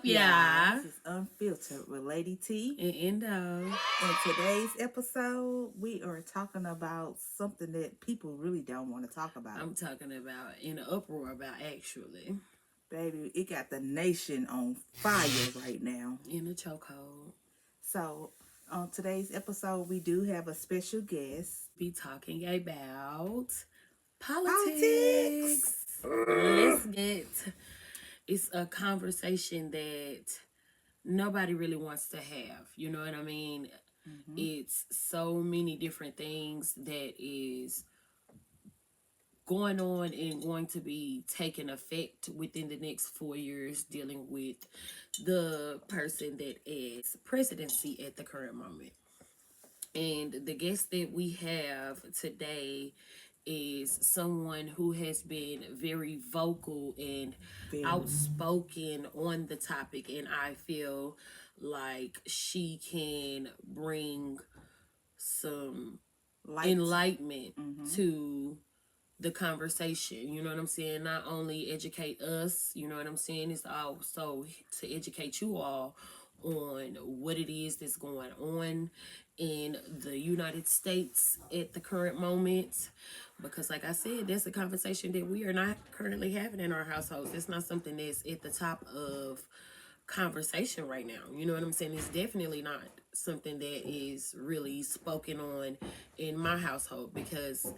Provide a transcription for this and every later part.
up, y'all? This is Unfiltered with Lady T. And Endo. In today's episode, we are talking about something that people really don't want to talk about. I'm talking about in an uproar about actually. Baby, it got the nation on fire right now. In a chokehold. So, on today's episode, we do have a special guest. Be talking about politics. Let's get... It's a conversation that nobody really wants to have. You know what I mean? Mm-hmm. It's so many different things that is going on and going to be taking effect within the next 4 years, dealing with the person that is presidency at the current moment. And the guest that we have today is someone who has been very vocal and outspoken on the topic, and I feel like she can bring some enlightenment to the conversation. You know what I'm saying? Not only educate us, you know what I'm saying, it's also to educate you all on what it is that's going on in the United States at the current moment. Because like I said, that's a conversation that we are not currently having in our households. It's not something that's at the top of conversation right now. You know what I'm saying? It's definitely not something that is really spoken on in my household, because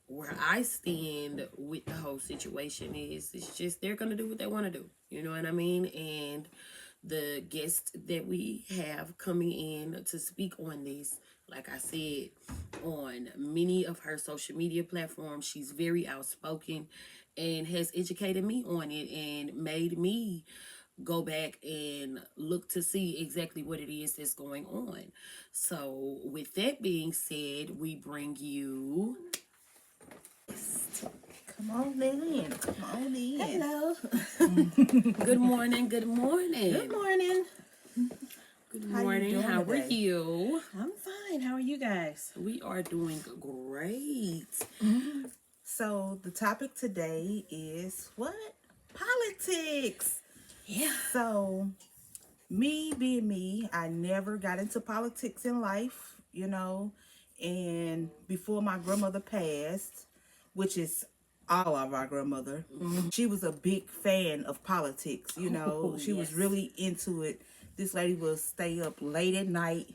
where I stand with the whole situation is it's just they're going to do what they want to do. You know what I mean? And the guest that we have coming in to speak on this, like I said, on many of her social media platforms, she's very outspoken and has educated me on it and made me go back and look to see exactly what it is that's going on. So with that being said, we bring you... Come on in. Come on in. Hello. Good morning. Good morning. Good morning. Good morning. How are you? I'm fine. How are you guys? We are doing great. So the topic today is what? Politics. Yeah. So me being me, I never got into politics in life, you know, and before my grandmother passed, which is all of our grandmother, she was a big fan of politics, you know. She was really into it. This lady would stay up late at night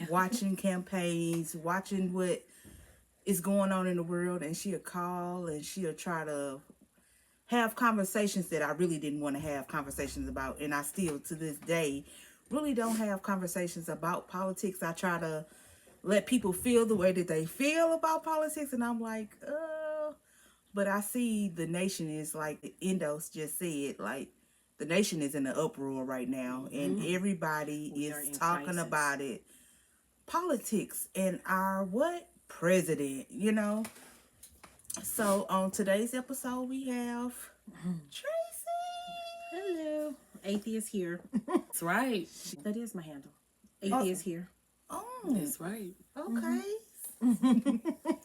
watching campaigns, watching what is going on in the world, and she'll call and she'll try to have conversations that I really didn't want to have conversations about, and I still to this day really don't have conversations about politics. I try to let people feel the way that they feel about politics, and I'm like, but I see the nation is like Endos just said, like the nation is in an uproar right now, and everybody is talking about it. Politics and our president, you know. So on today's episode, we have Tracy. Hello. Atheist here. That's right. That is my handle. Atheist here. Oh, that's right. Okay.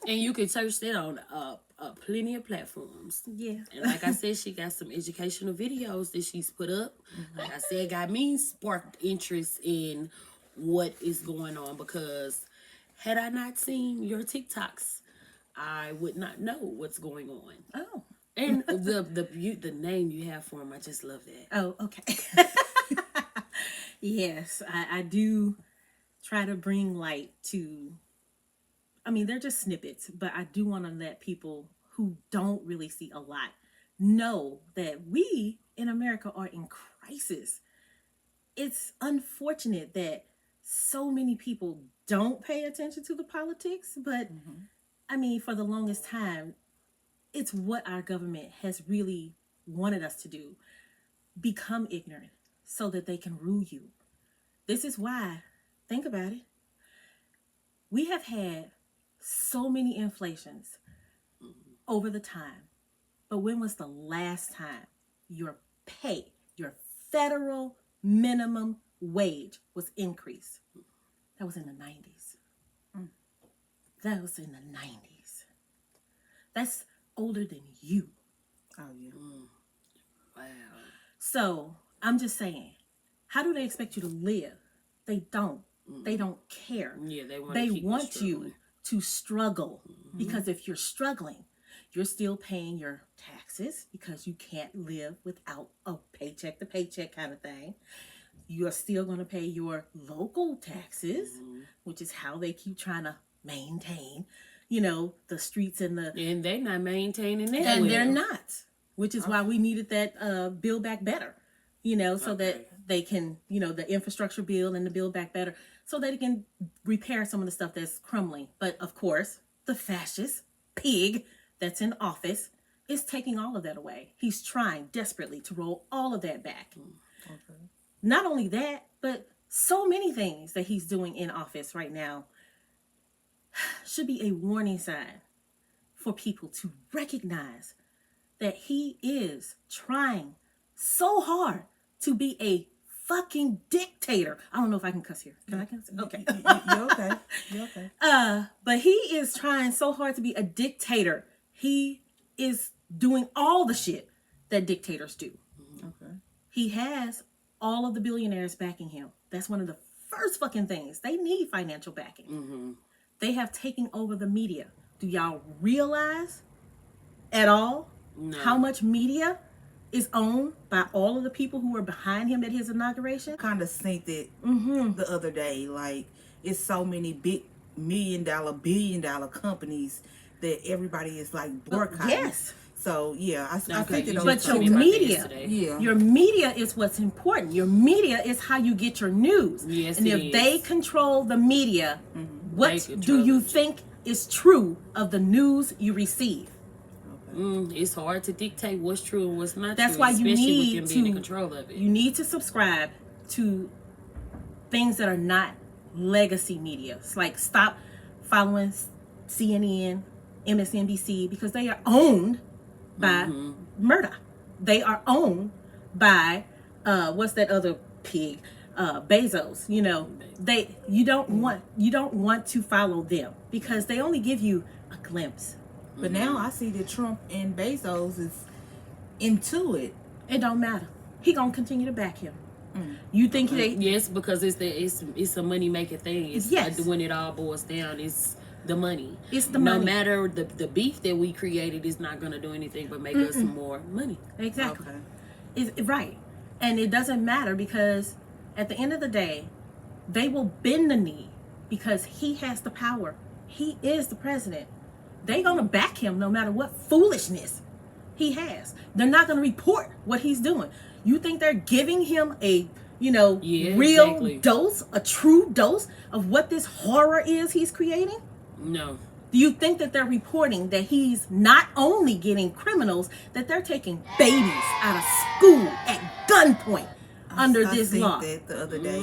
And you can search that on plenty of platforms. Yeah. And like I said, she got some educational videos that she's put up. Like I said, got me sparked interest in what is going on, because had I not seen your TikToks, I would not know what's going on. Oh. And the name you have for him, I just love that. Oh, okay. Yes, I do try to bring light to, I mean, they're just snippets, but I do want to let people who don't really see a lot know that we in America are in crisis. It's unfortunate that so many people don't pay attention to the politics, but I mean, for the longest time, it's what our government has really wanted us to do. Become ignorant so that they can rule you. This is why, think about it, we have had so many inflations over the time. But when was the last time your pay, your federal minimum wage was increased? That was in the 90s. That was in the 90s. That's older than you. Oh, yeah. Wow. So I'm just saying, how do they expect you to live? They don't. They don't care. Yeah, they want They to keep you want struggling. you to struggle because if you're struggling, you're still paying your taxes because you can't live without a paycheck to paycheck kind of thing. You're still going to pay your local taxes, which is how they keep trying to maintain, the streets and the. And they're not maintaining that. And well. they're not, which is why we needed that Build Back Better, so that they can, the infrastructure bill and the Build Back Better, so that it can repair some of the stuff that's crumbling. But of course, the fascist pig that's in office is taking all of that away. He's trying desperately to roll all of that back. Okay. Not only that, but so many things that he's doing in office right now should be a warning sign for people to recognize that he is trying so hard to be a fucking dictator. I don't know if I can cuss here. Can I cuss? Okay. You're okay. You're okay. But he is trying so hard to be a dictator. He is doing all the shit that dictators do. Okay. He has all of the billionaires backing him. That's one of the first fucking things. They need financial backing. They have taken over the media. Do y'all realize at all how much media is owned by all of the people who were behind him at his inauguration? Kind of synced it the other day. Like, it's so many big $1 million, $1 billion companies that everybody is like boycotting. Yes. So yeah, I Okay, think you it. just But told your me about that media, yesterday. Yeah. your media is what's important. Your media is how you get your news. Yes, and it if they is. control the media, what They do control you it. think is true of the news you receive? It's hard to dictate what's true and what's not That's true, why you especially need with them being in to control of it. You need to subscribe to things that are not legacy media. It's like stop following CNN, MSNBC, because they are owned by Murdoch. They are owned by what's that other pig? Bezos. You don't want to follow them because they only give you a glimpse. But now I see that Trump and Bezos is into it. It don't matter. He gonna continue to back him. You think Yes, because it's a money making thing. It's Yes. when it all boils down, it's the money. It's the no money. matter the beef that we created is not gonna do anything but make us more money. Exactly. Okay. Right. And it doesn't matter because at the end of the day, they will bend the knee because he has the power. He is the president. They're going to back him no matter what foolishness he has. They're not going to report what he's doing. You think they're giving him a, real exactly. dose, a true dose of what this horror is he's creating? No. Do you think that they're reporting that he's not only getting criminals, that they're taking babies out of school at gunpoint under I this seen law? that the other day.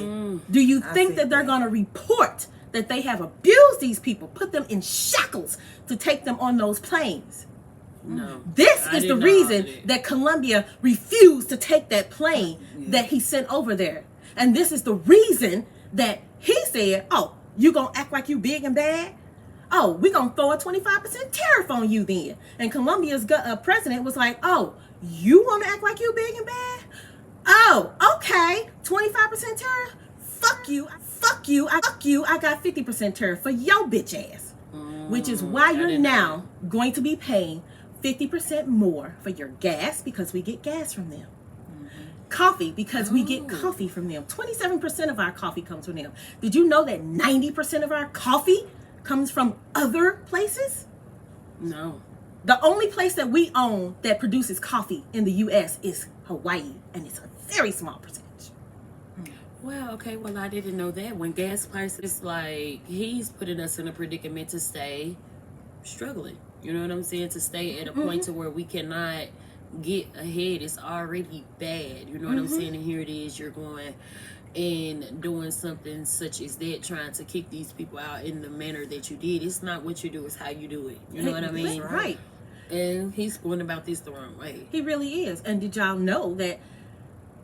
Do you think seen that they're that. going to report that they have abused these people, put them in shackles to take them on those planes? No. This I is did the not reason know that Colombia refused to take that plane that he sent over there. And this is the reason that he said, oh, you going to act like you big and bad? Oh, we're going to throw a 25% tariff on you then. And Colombia's president was like, oh, you want to act like you big and bad? Oh, okay. 25% tariff? Fuck you. I got 50% tariff for your bitch ass. Which is why you're didn't now know. going to be paying 50% more for your gas because we get gas from them. Coffee because we get coffee from them. 27% of our coffee comes from them. Did you know that 90% of our coffee comes from other places? No. The only place that we own that produces coffee in the U.S. is Hawaii, and it's a very small percentage. Well, okay, well, I didn't know that. When gas prices, he's putting us in a predicament to stay struggling. You know what I'm saying? To stay at a point to where we cannot get ahead. It's already bad. You know what I'm saying? And here it is, you're going and doing something such as that, trying to kick these people out in the manner that you did. It's not what you do, it's how you do it. You know what I mean? Right. And he's going about this the wrong way. He really is. And did y'all know that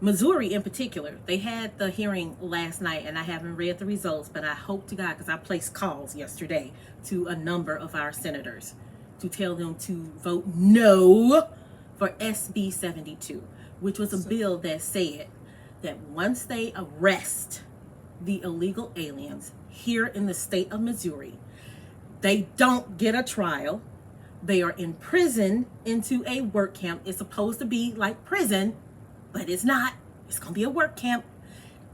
Missouri in particular, they had the hearing last night, and I haven't read the results, but I hope to God, because I placed calls yesterday to a number of our senators to tell them to vote no for SB 72, which was a bill that said that once they arrest the illegal aliens here in the state of Missouri, they don't get a trial. They are imprisoned into a work camp. It's supposed to be like prison, but it's not. It's going to be a work camp.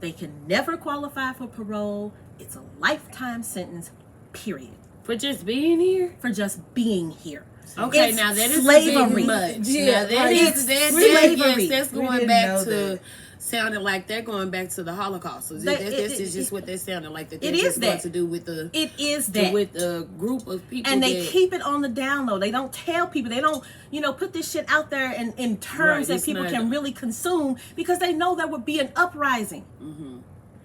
They can never qualify for parole. It's a lifetime sentence, period. For just being here? For just being here. Okay, It's now that is slavery. a bit much. Yeah, Now that it's is that slavery. yes, that's We going didn't back know to that. sounding like they're going back to the Holocaust. So this is just what they're sounding like that they're it is just going that. to do with the It is that. with a group of people And they that, keep it on the down low. They don't tell people. They don't, put this shit out there in terms Right, that it's people not- can really consume because they know there would be an uprising.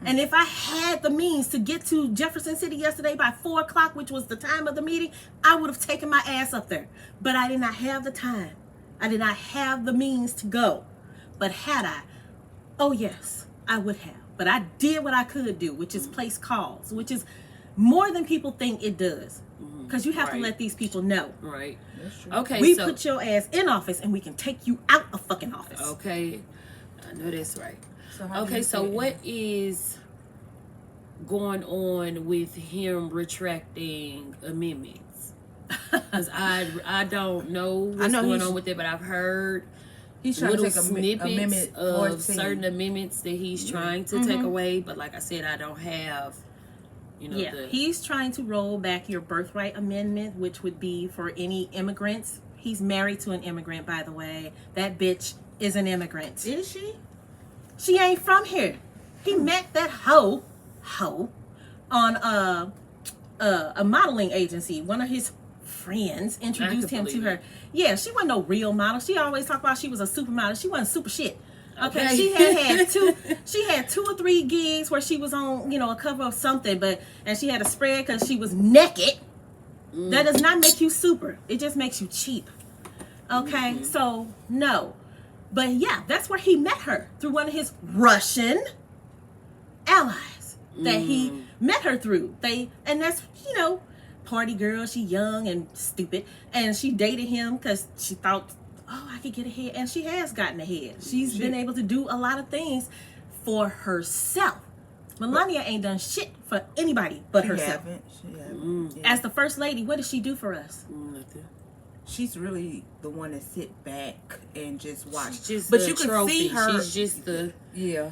And if I had the means to get to Jefferson City yesterday by 4 o'clock, which was the time of the meeting, I would have taken my ass up there. But I did not have the time. I did not have the means to go. But had I, oh yes, I would have. But I did what I could do, which is place calls, which is more than people think it does. Because you have to Right. let these people know. right. That's true. Okay, We so put your ass in office and we can take you out of fucking office. okay, I know that's right. So how do Okay, you so feel? what is going on with him retracting amendments? Because I don't know what's know going he's- on with it, but I've heard He's trying to little take snippets amendment of 14. certain amendments that he's trying to take away. But like I said, I don't have, Yeah, he's trying to roll back your birthright amendment, which would be for any immigrants. He's married to an immigrant, by the way. That bitch is an immigrant. Is she? She ain't from here. He met that hoe on a modeling agency. One of his friends introduced him to believe her. it. Yeah, she wasn't no real model. She always talked about she was a supermodel. She wasn't super shit. Okay, Okay. she had two or three gigs where she was on, a cover of something, and she had a spread because she was naked. That does not make you super. It just makes you cheap. Okay, so no. But yeah, that's where he met her, through one of his Russian allies that he met her through. And that's, party girl. She young and stupid, and she dated him because she thought, oh, I could get ahead, and she has gotten ahead. She's been able to do a lot of things for herself. Melania ain't done shit for anybody but herself. She haven't. Yeah. As the first lady, what does she do for us? nothing. She's really the one that sit back and just watch. She's just but the you can trophy. see her. She's just the. Yeah.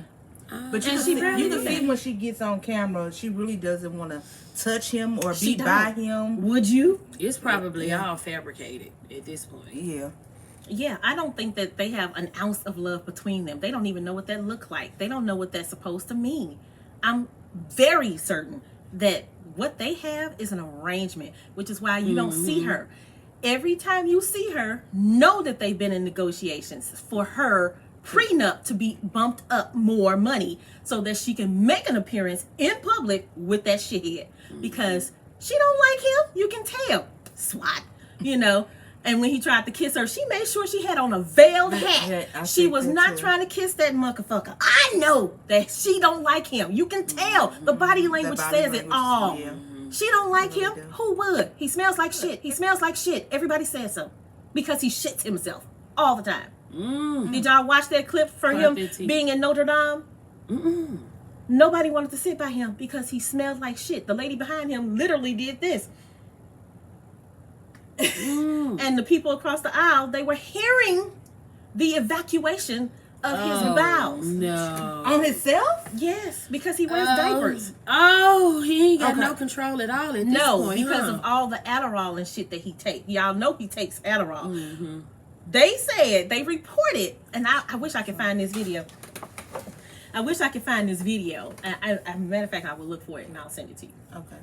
But you And can, she see, barely you can do see that. when she gets on camera, she really doesn't want to touch him or She be by don't. him. Would you? It's probably Yeah. all fabricated at this point. Yeah. Yeah, I don't think that they have an ounce of love between them. They don't even know what that look like. They don't know what that's supposed to mean. I'm very certain that what they have is an arrangement, which is why you don't see her. Every time you see her, know that they've been in negotiations for her prenup to be bumped up more money so that she can make an appearance in public with that shithead. Because she don't like him, you can tell. SWAT, And when he tried to kiss her, she made sure she had on a veiled hat. Yeah, I She think was that not too. trying to kiss that motherfucker. I know that she don't like him. You can tell. The body language body says it language, all. yeah. She don't like him. do. Who would? He smells like shit. He smells like shit. Everybody says so. Because he shits himself all the time. Did y'all watch that clip for him Puppety. being in Notre Dame? Nobody wanted to sit by him because he smelled like shit. The lady behind him literally did this. And the people across the aisle, they were hearing the evacuation of his bowels. No. On himself? Yes, because he wears diapers. Oh, he ain't got Okay. no control at all at this No, point. because huh? of all the Adderall and shit that he takes. Y'all know he takes Adderall. They said, they reported, and I wish I could find this video. I wish I could find this video. Matter of fact, I will look for it and I'll send it to you. Okay.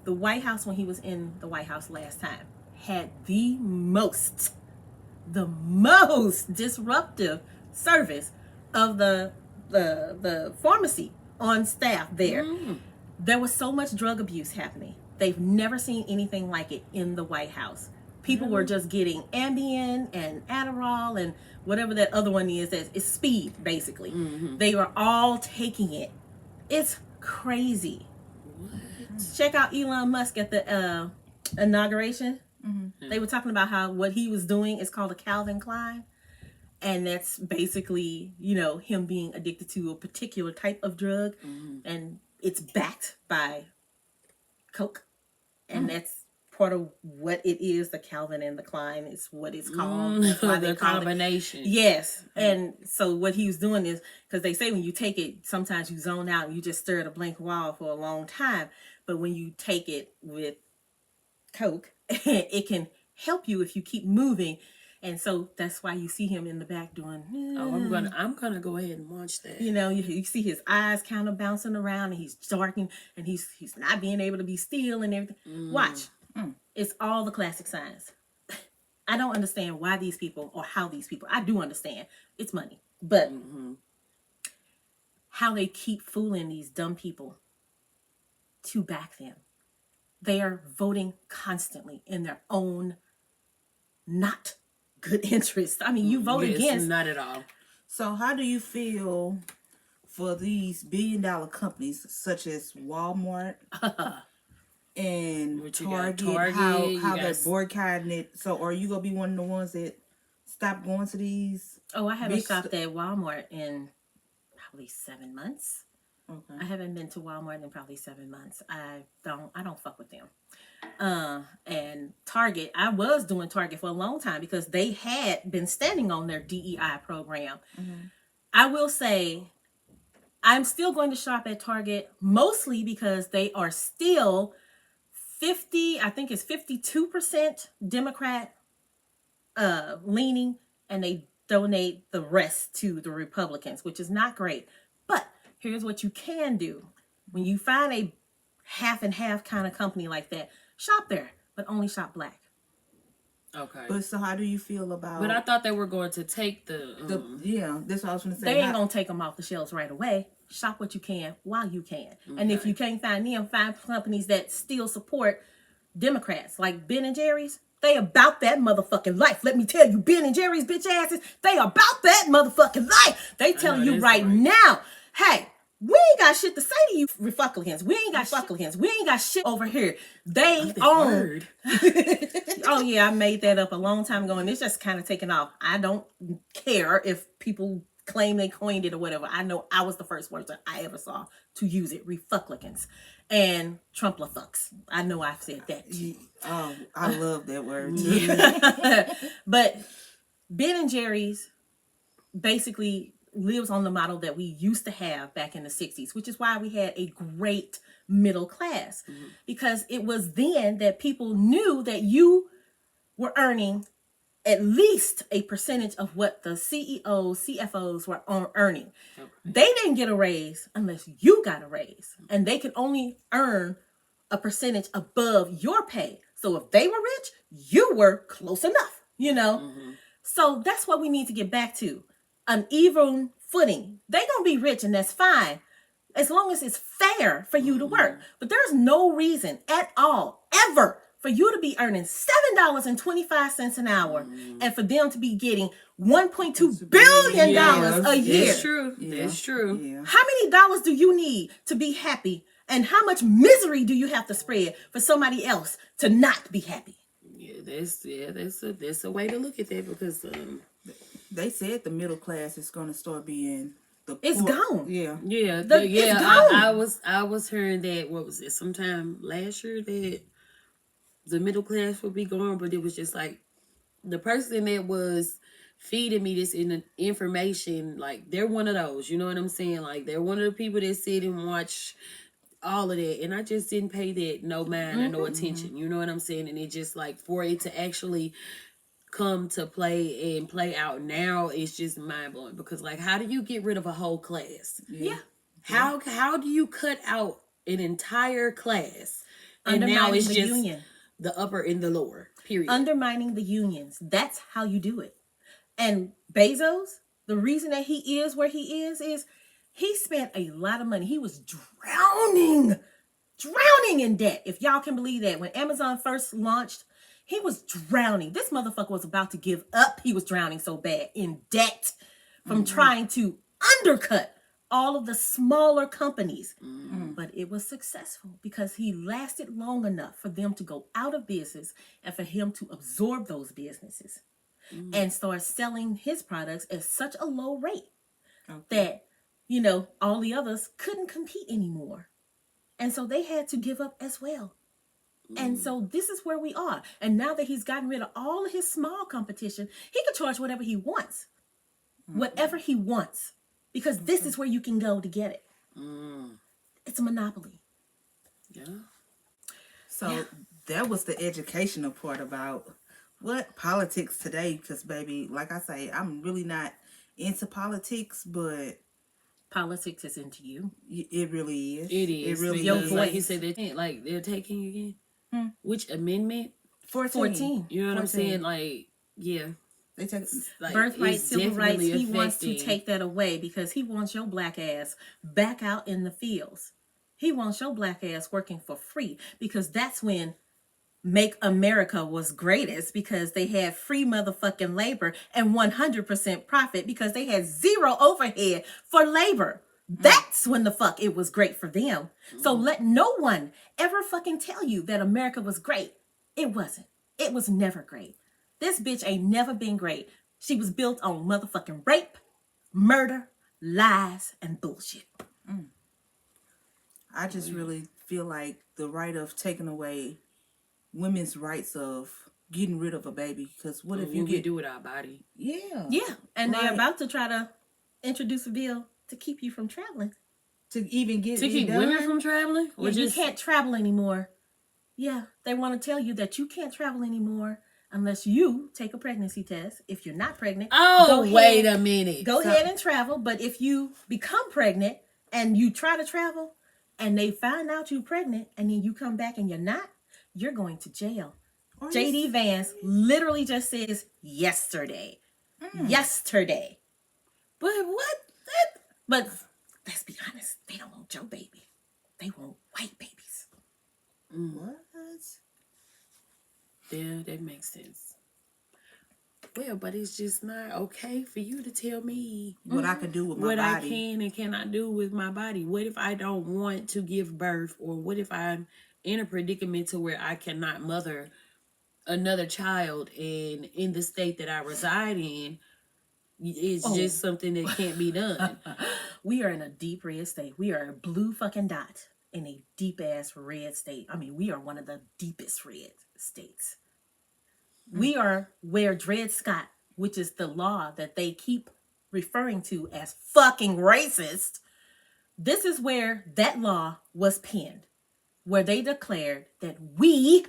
The White House, when he was in the White House last time, had the most disruptive service of the pharmacy on staff there. There was so much drug abuse happening. They've never seen anything like it in the White House. People were just getting Ambien and Adderall and whatever that other one is. It's speed, basically. They were all taking it. It's crazy. Check out Elon Musk at the inauguration. They were talking about how what he was doing is called a Calvin Klein. And that's basically, you know, him being addicted to a particular type of drug, and it's backed by coke, and that's part of what it is. The Calvin and the Klein is what it's called. That's why they The call it. combination. Yes, and so what he was doing is, because they say when you take it, sometimes you zone out and you just stare at a blank wall for a long time. But when you take it with coke, it can help you if you keep moving. And so that's why you see him in the back doing. Oh, I'm gonna go ahead and watch that. You know, you see his eyes kind of bouncing around, and he's darkening, and he's not being able to be still and everything. Watch, it's all the classic signs. I don't understand why these people or how these people. I do understand it's money, but how they keep fooling these dumb people to back them. They are voting constantly in their own not good interest. I mean, you vote against. Not at all. So how do you feel for these billion-dollar companies such as Walmart and Target? How they're boycotting it? So are you gonna be one of the ones that stop going to these? Oh, I haven't stopped at Walmart in probably 7 months. Okay. I haven't been to Walmart in probably 7 months. I don't fuck with them. And Target, I was doing Target for a long time because they had been standing on their DEI program. I will say I'm still going to shop at Target mostly because they are still 50, I think it's 52% Democrat leaning, and they donate the rest to the Republicans, which is not great. But here's what you can do. When you find a half and half kind of company like that, shop there, but only shop black. Okay. But so how do you feel about? But I thought they were going to take the yeah, that's what I was going to say. They ain't gonna take them off the shelves right away. Shop what you can while you can. And if you can't find them, find companies that still support Democrats, like Ben and Jerry's. They about that motherfucking life. Let me tell you, Ben and Jerry's bitch asses, they about that motherfucking life. They telling you right now, hey, we ain't got shit to say to you Republicans. We ain't got shit over here. They own. Oh yeah, I made that up a long time ago, and it's just kind of taken off. I don't care if people claim they coined it or whatever. I know I was the first person I ever saw to use it. Republicans and Trump-la-fucks. I know I've said that. Oh, I love that word. But Ben and Jerry's basically lives on the model that we used to have back in the 60s, which is why we had a great middle class. Because it was then that people knew that you were earning at least a percentage of what the CEOs, CFOs were earning. Okay. They didn't get a raise unless you got a raise. And they could only earn a percentage above your pay. So if they were rich, you were close enough, you know? So that's what we need to get back to. An even footing. They gonna be rich, and that's fine, as long as it's fair for you to work. But there's no reason at all, ever, for you to be earning $7.25 an hour and for them to be getting $1.2 billion a year. That's true. That's true. Yeah. How many dollars do you need to be happy? And how much misery do you have to spread for somebody else to not be happy? That's a way to look at that, because they said the middle class is going to start being the it's poor. gone. Yeah. It's gone. I was hearing that, what was it, sometime last year, that the middle class would be gone, but it was just like the person that was feeding me this information, like they're one of those, you know what I'm saying? Like they're one of the people that sit and watch all of that, and I just didn't pay that no mind or no attention, you know what I'm saying? And it just like, for it to actually come to play and play out now, it's just mind-blowing, because like, how do you get rid of a whole class? How do you cut out an entire class, and now it's just union, the upper and the lower, period? Undermining the unions, that's how you do it. And Bezos, the reason that he is where he is he spent a lot of money. He was drowning in debt. If y'all can believe that. When Amazon first launched, he was drowning. This motherfucker was about to give up. He was drowning so bad in debt from trying to undercut all of the smaller companies. But it was successful because he lasted long enough for them to go out of business and for him to absorb those businesses. and start selling his products at such a low rate Okay. that, all the others couldn't compete anymore. And so they had to give up as well. And so this is where we are. And now that he's gotten rid of all of his small competition, he can charge whatever he wants. Whatever he wants. Because this is where you can go to get it. It's a monopoly. Yeah. So that was the educational part about what politics today. Because, baby, like I say, I'm really not into politics, but Politics is into you. it really is. It is. It really Because, is. like you said, they're taking again. Which amendment? 14. You know what 14. I'm saying? Like, yeah. They take Like, Birthright, it's civil rights, definitely he wants to affecting- take that away because he wants your black ass back out in the fields. He wants your black ass working for free because that's when Make America was greatest, because they had free motherfucking labor and 100% profit because they had zero overhead for labor. That's when the fuck it was great for them. So let no one ever fucking tell you that America was great. It wasn't. It was never great. This bitch ain't never been great. She was built on motherfucking rape, murder, lies, and bullshit. I just really feel like the right of taking away women's rights of getting rid of a baby. Because what if you we get... do with our body? Yeah. Yeah, and Right. they're about to try to introduce a bill to keep you from traveling. To even get To it keep done? women from traveling? Or Yeah, just you can't travel anymore. Yeah, they want to tell you that you can't travel anymore unless you take a pregnancy test. If you're not pregnant, Oh, go wait ahead, a minute. Go ahead and travel. But if you become pregnant and you try to travel and they find out you're pregnant and then you come back and you're not, you're going to jail. Or JD Vance literally just says yesterday. Yesterday. But what? But let's be honest, they don't want your baby. They want white babies. What? Yeah, that makes sense. Well, but it's just not okay for you to tell me What I can do with my what body. I can and cannot do with my body. What if I don't want to give birth? Or what if I'm in a predicament to where I cannot mother another child, and in the state that I reside in, it's just something that can't be done. We are in a deep red state. We are a blue fucking dot in a deep ass red state. I mean, we are one of the deepest red states. We are where Dred Scott, which is the law that they keep referring to as fucking racist, this is where that law was penned, where they declared that we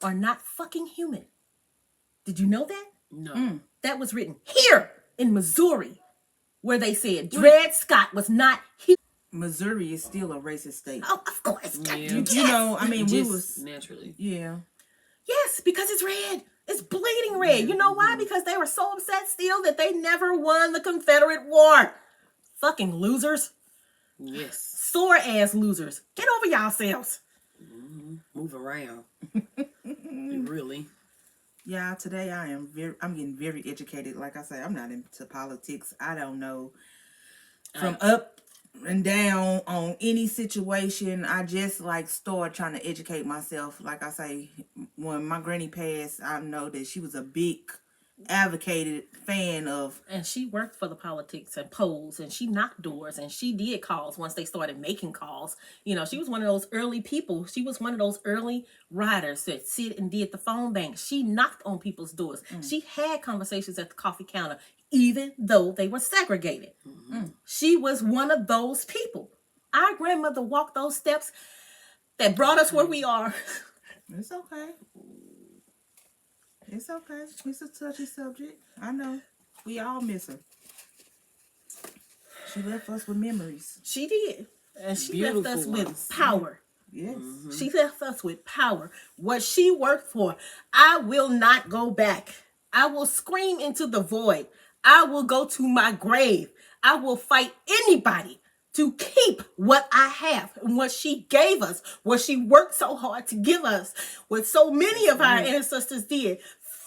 are not fucking human. Did you know that? No. That was written here in Missouri, where they said Dred Scott was not human. Missouri is still a racist state. Oh, of course. Yeah. You know, I mean, we Just was... naturally. Yeah. Yes, because it's red. It's bleeding red. You know why? Because they were so upset still that they never won the Confederate War. Fucking losers. Yes. Sore ass losers. Get over yourselves. Move around. Really. Yeah, today I'm getting very educated. Like I say, I'm not into politics. I don't know from up and down on any situation. I just start trying to educate myself. Like I say, when my granny passed, I know that she was a big advocated fan of... And she worked for the politics and polls, and she knocked doors, and she did calls once they started making calls. You know, she was one of those early people. She was one of those early riders that sit and did the phone bank. She knocked on people's doors. She had conversations at the coffee counter, even though they were segregated. She was one of those people. Our grandmother walked those steps that brought us where we are. It's okay. It's okay. It's a touchy subject. I know. We all miss her. She left us with memories. She did. And she left us Beautiful with ones. power. Yes. She left us with power. What she worked for, I will not go back. I will scream into the void. I will go to my grave. I will fight anybody to keep what I have and what she gave us, what she worked so hard to give us, what so many of our ancestors did.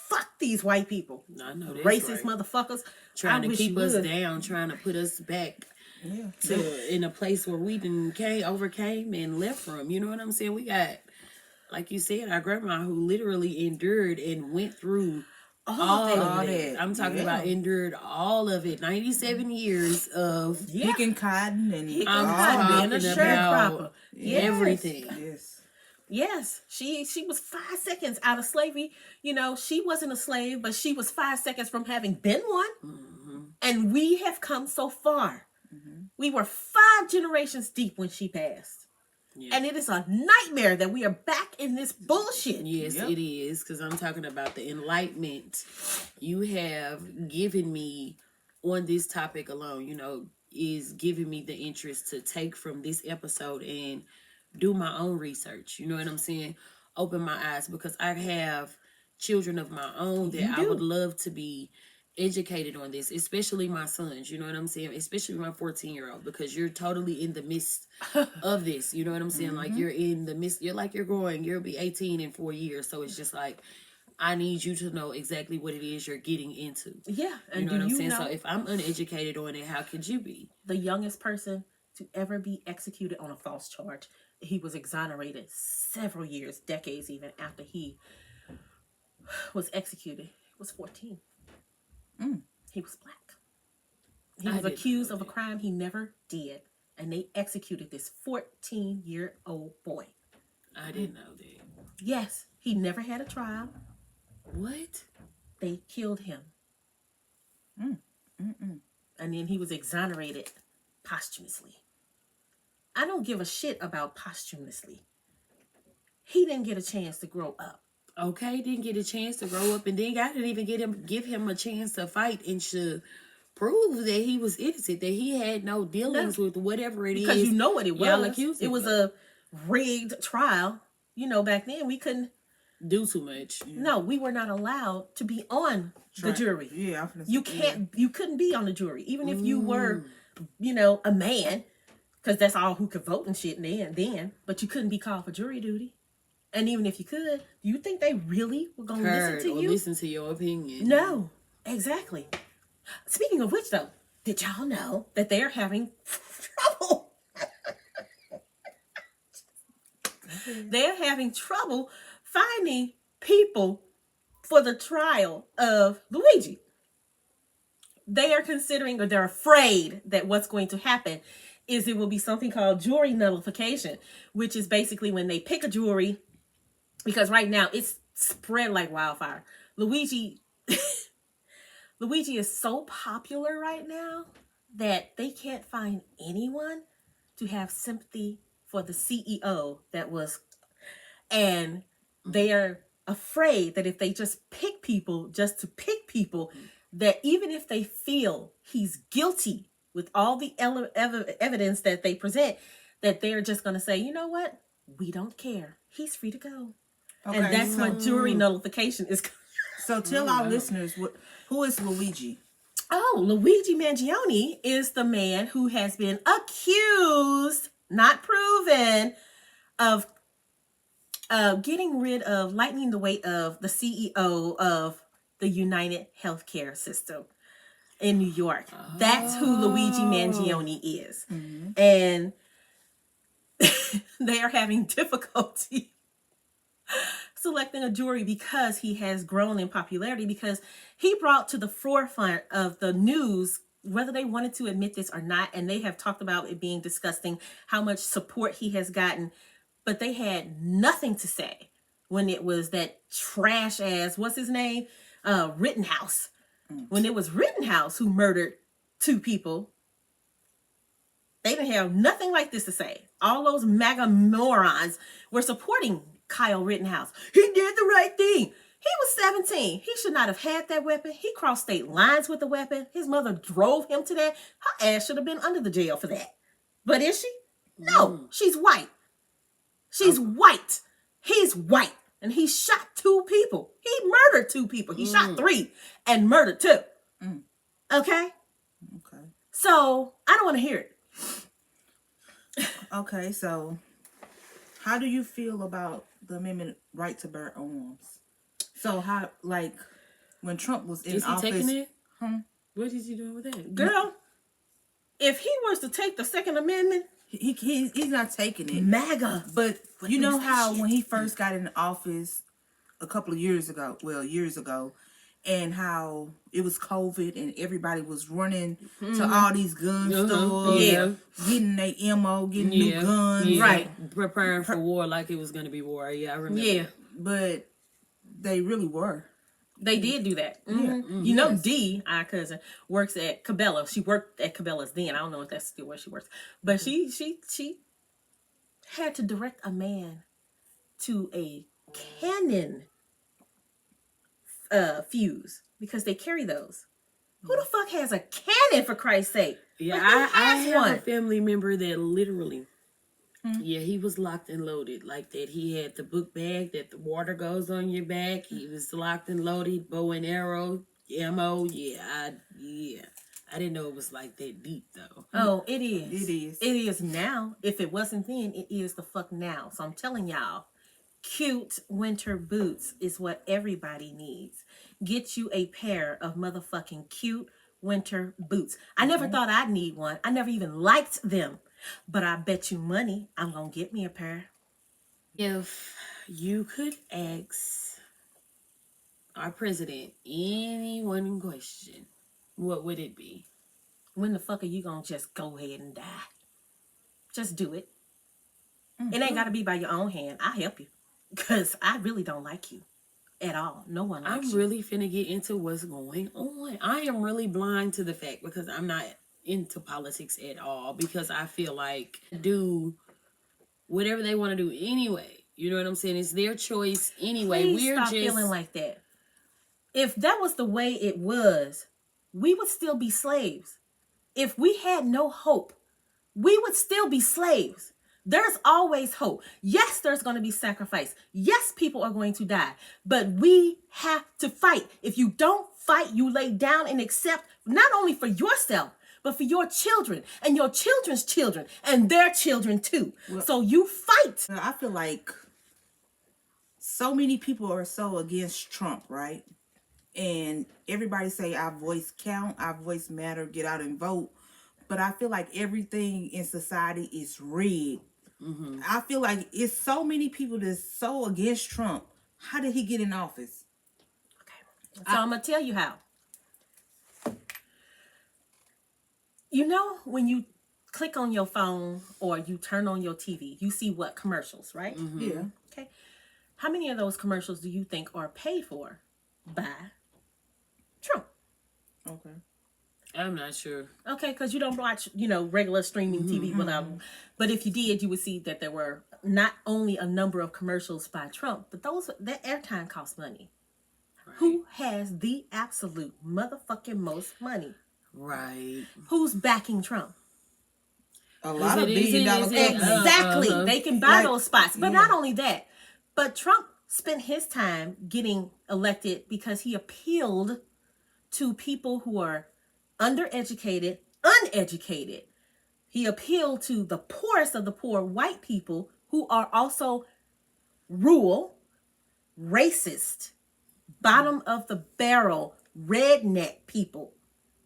Fuck these white people. I know that's Racist right. motherfuckers. Trying I to wish keep you us would. down, trying to put us back Yeah. to in a place where we overcame and left from. You know what I'm saying? We got, like you said, our grandma who literally endured and went through All All of that. it. I'm talking about Yeah. endured all of it. 97 years of. Yeah. Picking cotton and I'm cotton, being a talking about sharecropper. Yes. everything. Yes. Yes, she was 5 seconds out of slavery. You know, she wasn't a slave, but she was 5 seconds from having been one. Mm-hmm. And we have come so far. Mm-hmm. We were 5 generations deep when she passed. Yeah. And it is a nightmare that we are back in this bullshit. Yes, Yep. it is, because I'm talking about the enlightenment you have given me on this topic alone, is giving me the interest to take from this episode and do my own research. You know what I'm saying? Open my eyes, because I have children of my own that You I would do. love to be educated on this, especially my sons. You know what I'm saying? Especially my 14-year-old, because you're totally in the midst of this. You know what I'm saying? Like, Mhm. you're in the midst. You're growing. You'll be 18 in 4 years. So it's just like, I need you to know exactly what it is you're getting into. Yeah. You And know do what I'm you saying? know So if I'm uneducated on it, how could you be? the youngest person to ever be executed on a false charge? He was exonerated several years, decades even, after he was executed. He was 14. Mm. He was black. He I was didn't accused know of a that. crime he never did. And they executed this 14-year-old boy. I didn't know that. Yes, he never had a trial. What? They killed him. Mm-mm. And then he was exonerated posthumously. I don't give a shit about posthumously. He didn't get a chance to grow up. Okay, didn't get a chance to grow up, and then God didn't even give him a chance to fight and to prove that he was innocent, that he had no dealings with whatever it is. Because you know what it y'all was. accused It him was of. a rigged trial. You know, back then we couldn't. Do too much. No, we were not allowed to be on the jury. Yeah, I'm finna You say, can't. You couldn't be on the jury, even if you were, a man, because that's all who could vote and shit then. But you couldn't be called for jury duty. And even if you could, do you think they really were gonna Heard listen to or you? listen to your opinion. No, exactly. Speaking of which, though, did y'all know that they're having trouble? They're having trouble finding people for the trial of Luigi. They are considering, or they're afraid that what's going to happen is it will be something called jury nullification, which is basically when they pick a jury, because right now it's spread like wildfire. Luigi is so popular right now that they can't find anyone to have sympathy for the CEO that was, and they are afraid that if they just pick people just to pick people, that even if they feel he's guilty with all the evidence that they present, that they're just going to say, you know what, we don't care, he's free to go. Okay, And that's what jury nullification is. So tell our listeners, who is Luigi? Oh, Luigi Mangione is the man who has been accused, not proven, of getting rid of, lightening the weight of the CEO of the United Healthcare System in New York. That's who Luigi Mangione is. Mm-hmm. And they are having difficulty selecting a jury because he has grown in popularity, because he brought to the forefront of the news, whether they wanted to admit this or not, and they have talked about it being disgusting, how much support he has gotten, but they had nothing to say when it was that trash ass, what's his name? Rittenhouse. When it was Rittenhouse who murdered 2 people, they didn't have nothing like this to say. All those MAGA morons were supporting Kyle Rittenhouse. He did the right thing. He was 17. He should not have had that weapon. He crossed state lines with the weapon. His mother drove him to that. Her ass should have been under the jail for that. But is she? No, she's white. She's white. He's white. And he shot 2 people. He murdered 2 people. He shot 3 and murdered 2. Okay? Okay. So, I don't want to hear it. Okay, so how do you feel about the amendment right to bear arms? So how, like, when Trump was in Is he office, taking it? Huh? What is he doing with that? Girl, if he was to take the Second Amendment, he's not taking it. MAGA. But you is know that how shit? when he first got in office a couple of years ago, and how it was COVID and everybody was running to all these gun stores, Yeah. getting their ammo, getting new guns, yeah. Right. Preparing for war like it was gonna be war. Yeah, I remember. Yeah. but they really were. They did do that. Yeah. You know, Yes. Dee, our cousin, works at Cabela. She worked at Cabela's then. I don't know if that's still where she works, but she had to direct a man to a cannon fuse because they carry those. Who the fuck has a cannon, for Christ's sake? Yeah, Like, who I has have a one? family member that literally, yeah, he was locked and loaded like that. He had the book bag that the water goes on your back. He was locked and loaded, bow and arrow, ammo. Yeah, I didn't know it was like that deep though. Oh, it is. It is. It is now. If it wasn't then, it is the fuck now. So I'm telling y'all, cute winter boots is what everybody needs. Get you a pair of motherfucking cute winter boots. I never thought I'd need one. I never even liked them. But I bet you money I'm gonna get me a pair. If you could ask our president any one question, what would it be? When the fuck are you gonna just go ahead and die? Just do it. It ain't gotta be by your own hand. I'll help you. Cause I really don't like you at all. No one likes I'm you. really finna get into what's going on. I am really blind to the fact because I'm not into politics at all because I feel like do whatever they want to do anyway. You know what I'm saying? It's their choice anyway. Please stop feeling like that. If that was the way it was, we would still be slaves. If we had no hope, we would still be slaves. There's always hope. Yes, there's going to be sacrifice. Yes, people are going to die. But we have to fight. If you don't fight, you lay down and accept not only for yourself, but for your children and your children's children and their children too. So you fight. I feel like so many people are so against Trump, right? And everybody say our voice count, our voice matter, get out and vote. But I feel like everything in society is rigged. I feel like it's so many people that's so against Trump. How did he get in office? So I'm going to tell you how. You know, when you click on your phone or you turn on your TV, you see what commercials, right? Yeah. Okay. How many of those commercials do you think are paid for by Trump? Okay. I'm not sure. Okay, because you don't watch, regular streaming TV without. But if you did, you would see that there were not only a number of commercials by Trump, but that airtime costs money. Right. Who has the absolute motherfucking most money? Right. Who's backing Trump? A lot of it- $1 billion is it- companies. Exactly. They can buy Like, those spots. But yeah. not only that, but Trump spent his time getting elected because he appealed to people who are undereducated, uneducated. He appealed to the poorest of the poor white people who are also rural, racist, bottom of the barrel, redneck people.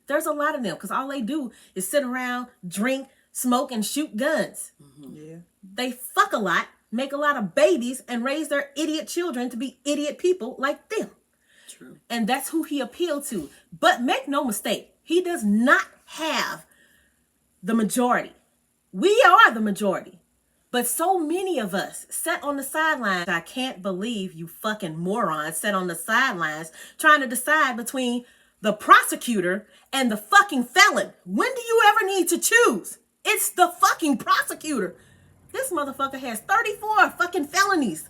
There's a lot of them because all they do is sit around, drink, smoke, and shoot guns. Yeah. They fuck a lot, make a lot of babies, and raise their idiot children to be idiot people like them. True. And that's who he appealed to. But make no mistake, he does not have the majority. We are the majority. But so many of us sat on the sidelines. I can't believe you fucking morons sat on the sidelines trying to decide between the prosecutor and the fucking felon. When do you ever need to choose? It's the fucking prosecutor. This motherfucker has 34 fucking felonies.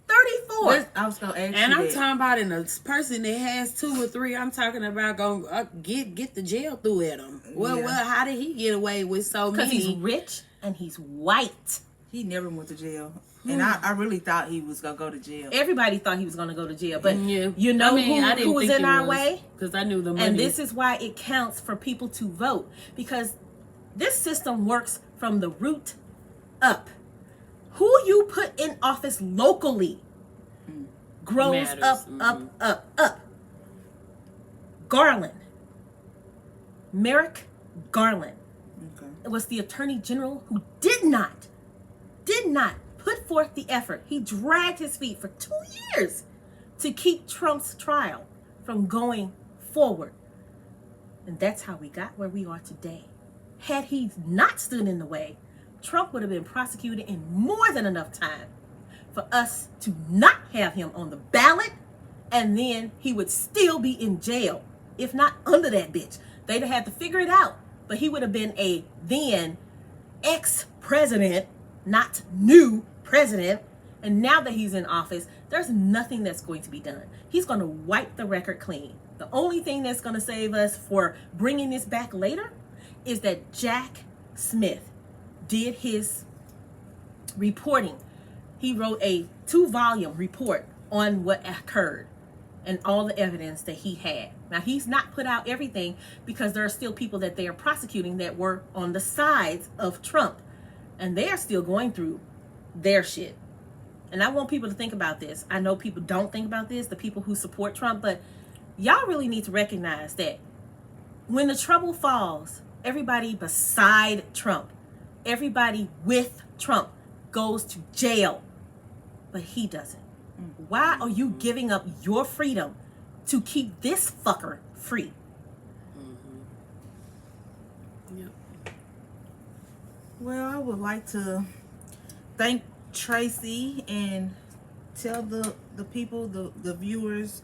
34. I was gonna ask And you I'm that. talking about in a person that has 2 or 3. I'm talking about gonna get the jail through at him. Well, how did he get away with so Because many? he's rich and he's white. He never went to jail. And I really thought he was gonna go to jail. Everybody thought he was going to go to jail. But Yeah. you know I didn't who was think in it our way? Because I knew the money. And this is why it counts for people to vote. Because this system works from the root up. Who you put in office locally grows Matters. up. Garland. Merrick Garland. Okay. It was the attorney general who did not put forth the effort. He dragged his feet for 2 years to keep Trump's trial from going forward. And that's how we got where we are today. Had he not stood in the way, Trump would have been prosecuted in more than enough time for us to not have him on the ballot, and then he would still be in jail, if not under that bitch. They'd have had to figure it out, but he would have been a then ex-president, not new president. And now that he's in office, there's nothing that's going to be done. He's going to wipe the record clean. The only thing that's going to save us for bringing this back later is that Jack Smith did his reporting. He wrote a 2-volume report on what occurred and all the evidence that he had. Now, he's not put out everything because there are still people that they are prosecuting that were on the sides of Trump, and they are still going through their shit. And I want people to think about this. I know people don't think about this, the people who support Trump, but y'all really need to recognize that when the trouble falls, everybody beside Trump, everybody with Trump goes to jail, but he doesn't. Why are you giving up your freedom to keep this fucker free? Yep. Well, I would like to thank Tracy and tell the people, the viewers,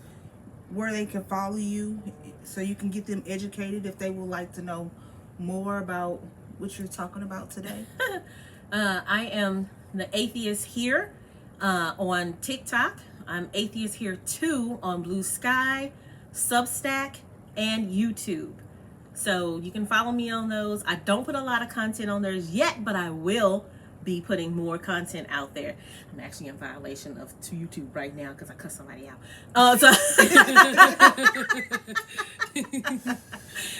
where they can follow you so you can get them educated if they would like to know more about what you're talking about today. I am the Atheist Here on TikTok. I'm Atheist Here 2 on Blue Sky, Substack, and YouTube. So you can follow me on those. I don't put a lot of content on theirs yet, but I will be putting more content out there. I'm actually in violation of YouTube right now because I cussed somebody out.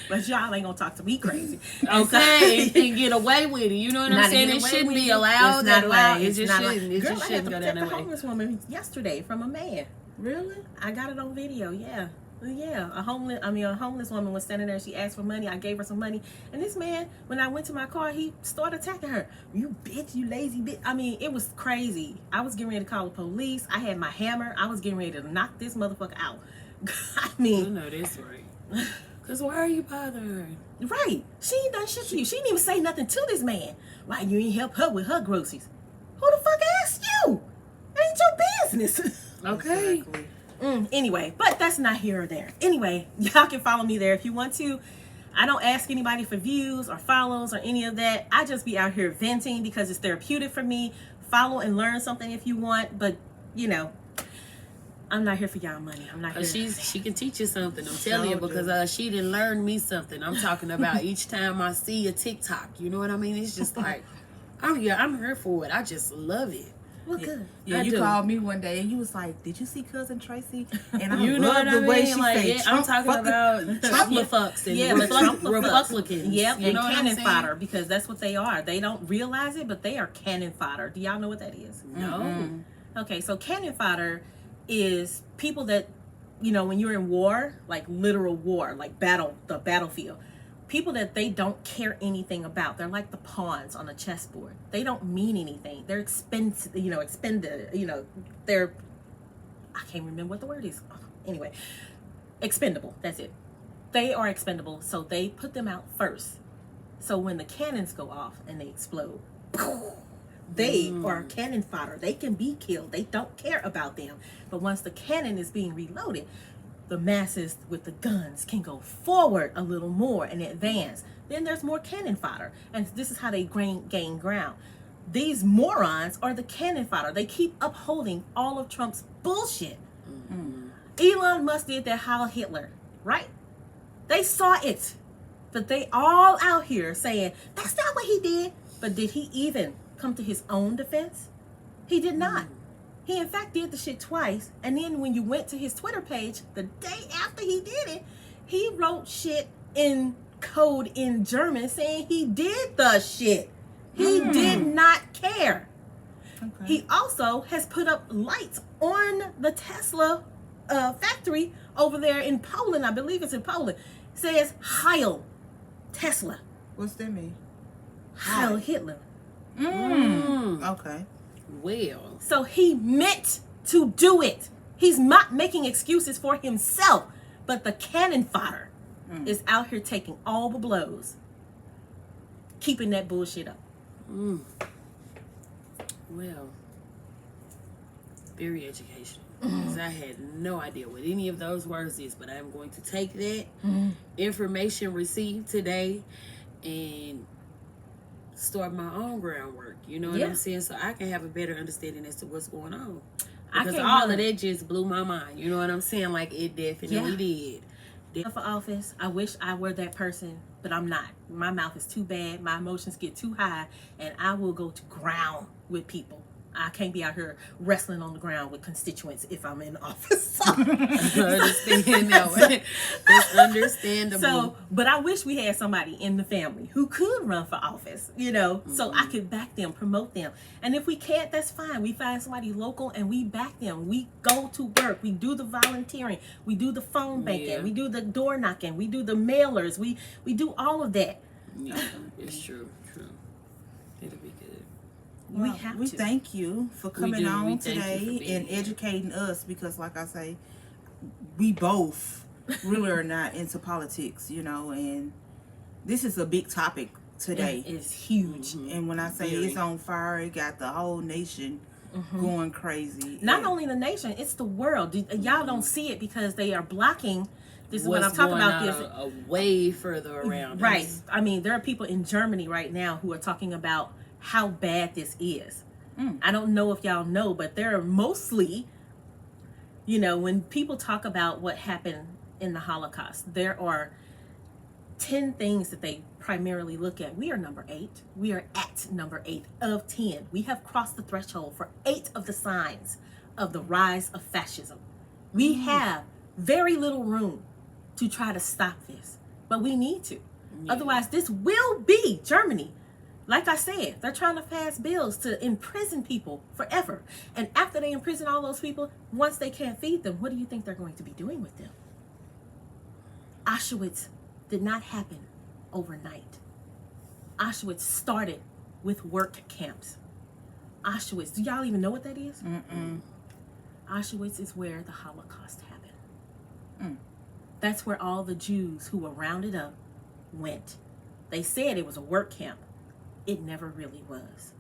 But y'all ain't gonna talk to me crazy. Okay, and get away with it. You know what I'm saying? It shouldn't be allowed. It's not allowed. It just Girl, shouldn't. It just I had shouldn't to go protect down a that way. homeless woman yesterday from a man. Really? I got it on video. Yeah. A homeless woman was standing there. She asked for money. I gave her some money. And this man, when I went to my car, he started attacking her. You bitch, you lazy bitch. I mean, it was crazy. I was getting ready to call the police. I had my hammer. I was getting ready to knock this motherfucker out. I mean, I know that's right. Cause why are you bothering her? Right. She ain't done shit to you. She didn't even say nothing to this man. Why you ain't help her with her groceries? Who the fuck asked you? It ain't your business. Okay. Exactly. Anyway, but that's not here or there. Anyway, y'all can follow me there if you want to. I don't ask anybody for views or follows or any of that. I just be out here venting because it's therapeutic for me. Follow and learn something if you want, but you know, I'm not here for y'all money. I'm not here. She can teach you something. I'm telling you, because she didn't learn me something. I'm talking about each time I see a TikTok. You know what I mean? It's just like, I'm here for it. I just love it. Well, good. Yeah, I you do. called me one day and you was like, "Did you see Cousin Tracy?" And I You know love what the I way mean? she Like, said, yeah, I'm talking about Trumpler fucks and the Trumpler fucks. Republicans. Yep, You and know what I'm cannon saying? fodder, because that's what they are. They don't realize it, but they are cannon fodder. Do y'all know what that is? No. Okay, so cannon fodder is people that, you know, when you're in war, like literal war, like the battlefield, people that they don't care anything about. They're like the pawns on a chessboard. They don't mean anything. They're expended, they're, I can't remember what the word is. Anyway, expendable, that's it. They are expendable, so they put them out first. So when the cannons go off and they explode, they are cannon fodder. They can be killed. They don't care about them. But once the cannon is being reloaded, the masses with the guns can go forward a little more and advance. Then there's more cannon fodder. And this is how they gain ground. These morons are the cannon fodder. They keep upholding all of Trump's bullshit. Elon Musk did that Heil Hitler, right? They saw it. But they all out here saying, that's not what he did. But did he even come to his own defense? He did not. He in fact did the shit twice, and then when you went to his Twitter page the day after he did it, he wrote shit in code in German saying he did the shit. He did not care. Okay. He also has put up lights on the Tesla factory over there in Poland. I believe it's in Poland. It says Heil Tesla. What's that mean? Heil Hitler. Okay. Well. So he meant to do it. He's not making excuses for himself. But the cannon fodder is out here taking all the blows, keeping that bullshit up. Well, very educational. Because I had no idea what any of those words is, but I'm going to take that information received today and start my own groundwork. You know what I'm saying? So I can have a better understanding as to what's going on. Because all of that just blew my mind. You know what I'm saying? Like, it definitely did. For office, I wish I were that person, but I'm not. My mouth is too bad. My emotions get too high, and I will go to ground with people. I can't be out here wrestling on the ground with constituents if I'm in office. I understand that. It's understandable. So, but I wish we had somebody in the family who could run for office, you know, so I could back them, promote them. And if we can't, that's fine. We find somebody local and we back them. We go to work. We do the volunteering. We do the phone banking. We do the door knocking. We do the mailers. We do all of that. Yeah, it's true. It'll be good. Well, we thank you for coming on today and here. educating us, because like I say, we both really are not into politics, you know, and this is a big topic today. It's huge. And when I say it's on fire, it got the whole nation going crazy. Not only the nation, it's the world. Y'all don't see it because they are blocking. This is what I'm talking about. This a way further around. Right. I mean, there are people in Germany right now who are talking about how bad this is. I don't know if y'all know, but there are mostly, you know, when people talk about what happened in the Holocaust, there are 10 things that they primarily look at. We are number 8. We are at number 8 of 10. We have crossed the threshold for 8 of the signs of the rise of fascism. We have very little room to try to stop this, but we need to. Otherwise, this will be Germany. Like I said, they're trying to pass bills to imprison people forever. And after they imprison all those people, once they can't feed them, what do you think they're going to be doing with them? Auschwitz did not happen overnight. Auschwitz started with work camps. Auschwitz, do y'all even know what that is? Auschwitz is where the Holocaust happened. That's where all the Jews who were rounded up went. They said it was a work camp. It never really was.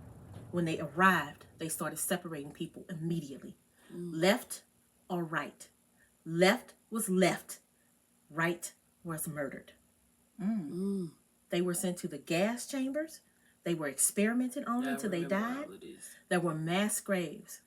When they arrived, they started separating people immediately. Left or right. Left was left. Right was murdered. They were sent to the gas chambers. They were experimented on until they died. There were mass graves.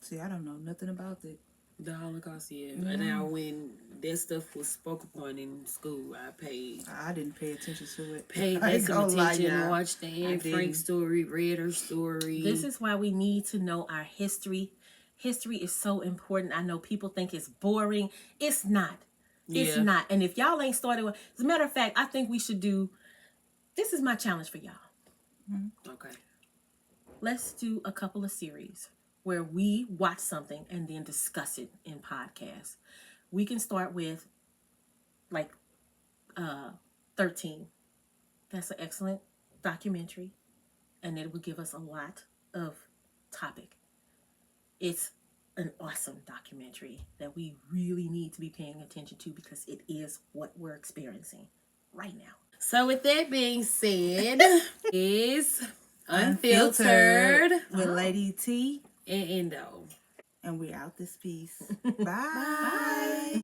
See, I don't know nothing about it. The Holocaust, Now, when that stuff was spoke upon in school, I didn't pay attention to it. Paid some attention, watched the Anne Frank story, read her story. This is why we need to know our history. History is so important. I know people think it's boring. It's not. It's not. And if y'all ain't started with, as a matter of fact, I think we should do, this is my challenge for y'all. Okay. Let's do a couple of series where we watch something and then discuss it in podcasts. We can start with like 13. That's an excellent documentary, and it will give us a lot of topic. It's an awesome documentary that we really need to be paying attention to because it is what we're experiencing right now. So with that being said, is Unfiltered with Lady T and Endo. And we're out this piece. Bye. Bye.